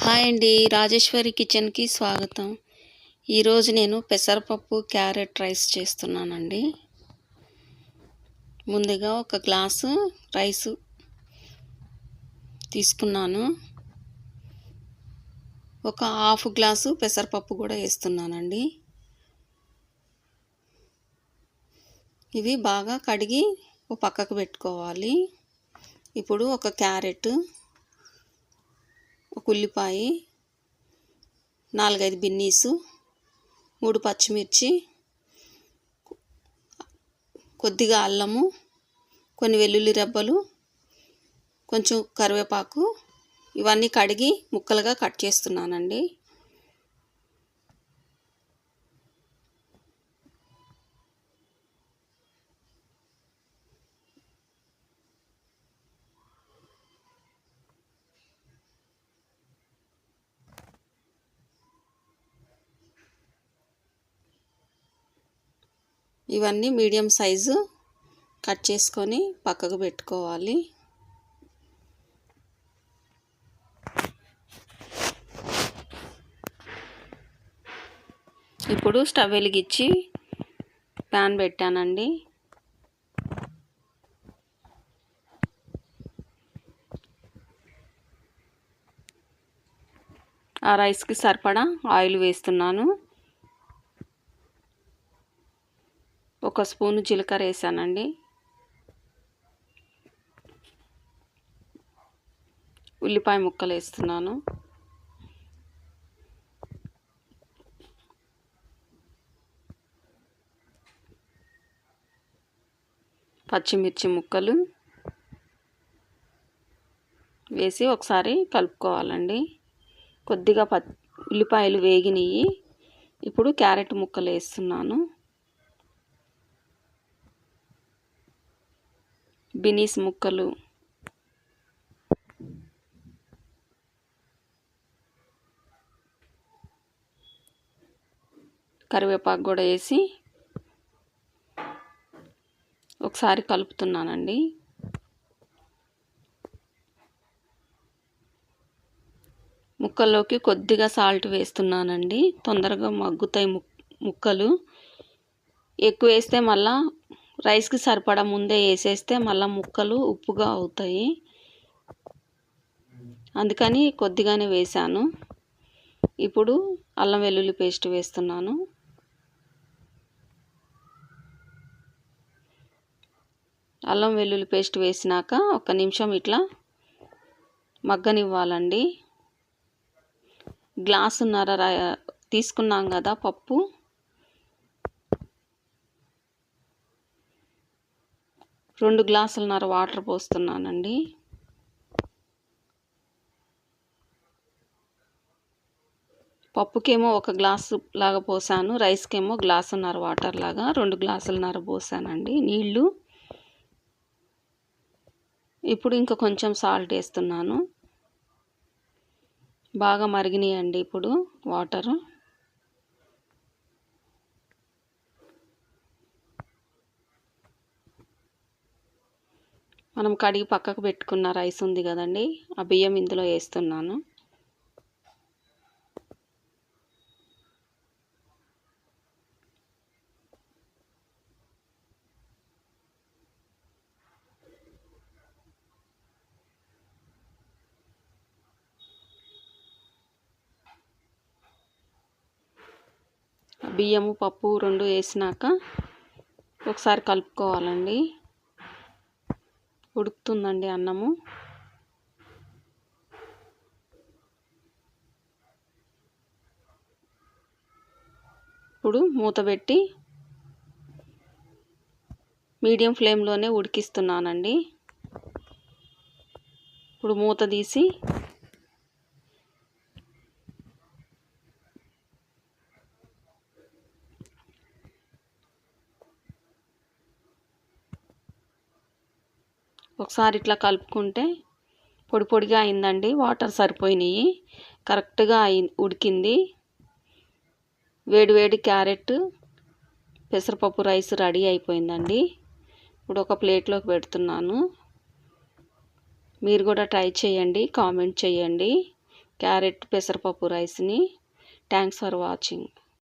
Hi అండి, రాజేశ్వరి కిచెన్కి స్వాగతం. ఈరోజు నేను పెసరపప్పు క్యారెట్ రైస్ చేస్తున్నానండి. ముందుగా ఒక గ్లాసు రైసు తీసుకున్నాను. ఒక హాఫ్ గ్లాసు పెసరపప్పు కూడా వేస్తున్నానండి. ఇవి బాగా కడిగి ఒక పక్కకు పెట్టుకోవాలి. ఇప్పుడు ఒక క్యారెట్, ఒక ఉల్లిపాయ, 4-5 బిన్నీసు, 3 పచ్చిమిర్చి, కొద్దిగా అల్లము, కొన్ని వెల్లుల్లి రెబ్బలు, కొంచెం కరివేపాకు, ఇవన్నీ కడిగి ముక్కలుగా కట్ చేస్తున్నానండి. ఇవన్నీ మీడియం సైజు కట్ చేసుకొని పక్కకు పెట్టుకోవాలి. ఇప్పుడు స్టవ్ వెలిగించి ప్యాన్ పెట్టానండి. ఆ రైస్కి సరిపడా ఆయిల్ వేస్తున్నాను. 1 స్పూను జీలకర్ర వేసానండి. ఉల్లిపాయ ముక్కలు వేస్తున్నాను. పచ్చిమిర్చి ముక్కలు వేసి ఒకసారి కలుపుకోవాలండి. కొద్దిగా ఉల్లిపాయలు వేగినాయి. ఇప్పుడు క్యారెట్ ముక్కలు వేస్తున్నాను. బీనీస్ ముక్కలు, కరివేపాకు కూడా వేసి ఒకసారి కలుపుతున్నానండి. ముక్కల్లోకి కొద్దిగా సాల్ట్ వేస్తున్నానండి. తొందరగా మగ్గుతాయి ముక్కలు. ఎక్కువ వేస్తే మళ్ళా రైస్కి సరిపడా ముందే వేసేస్తే మళ్ళీ ముక్కలు ఉప్పుగా అవుతాయి. అందుకని కొద్దిగానే వేసాను. ఇప్పుడు అల్లం వెల్లుల్లి పేస్ట్ వేస్తున్నాను. అల్లం వెల్లుల్లి పేస్ట్ వేసినాక 1 నిమిషం ఇట్లా మగ్గనివ్వాలండి. గ్లాసున్నర తీసుకున్నాం కదా పప్పు, 2 గ్లాసులన్నర వాటర్ పోస్తున్నానండి. పప్పుకేమో 1 గ్లాసు లాగా పోసాను, రైస్కేమో గ్లాసున్నర వాటర్ లాగా 2 గ్లాసులన్నర పోసానండి నీళ్ళు. ఇప్పుడు ఇంకా కొంచెం సాల్ట్ వేస్తున్నాను. బాగా మరిగినాయండి ఇప్పుడు వాటర్. మనం కడిగి పక్కకు పెట్టుకున్న రైస్ ఉంది కదండి, ఆ బియ్యం ఇందులో వేస్తున్నాను. బియ్యము పప్పు 2 వేసినాక ఒకసారి కలుపుకోవాలండి. ఉడుకుతుందండి అన్నము. ఇప్పుడు మూత పెట్టి మీడియం ఫ్లేమ్లోనే ఉడికిస్తున్నానండి. ఇప్పుడు మూత తీసి ఒకసారి ఇట్లా కలుపుకుంటే పొడి పొడిగా అయిందండి. వాటర్ సరిపోయినాయి, కరెక్ట్గా ఉడికింది. వేడి వేడి క్యారెట్ పెసరపప్పు రైస్ రెడీ అయిపోయిందండి. ఇప్పుడు ఒక ప్లేట్లోకి పెడుతున్నాను. మీరు కూడా ట్రై చేయండి, కామెంట్ చేయండి. క్యారెట్ పెసరపప్పు రైస్ని. Thanks for watching.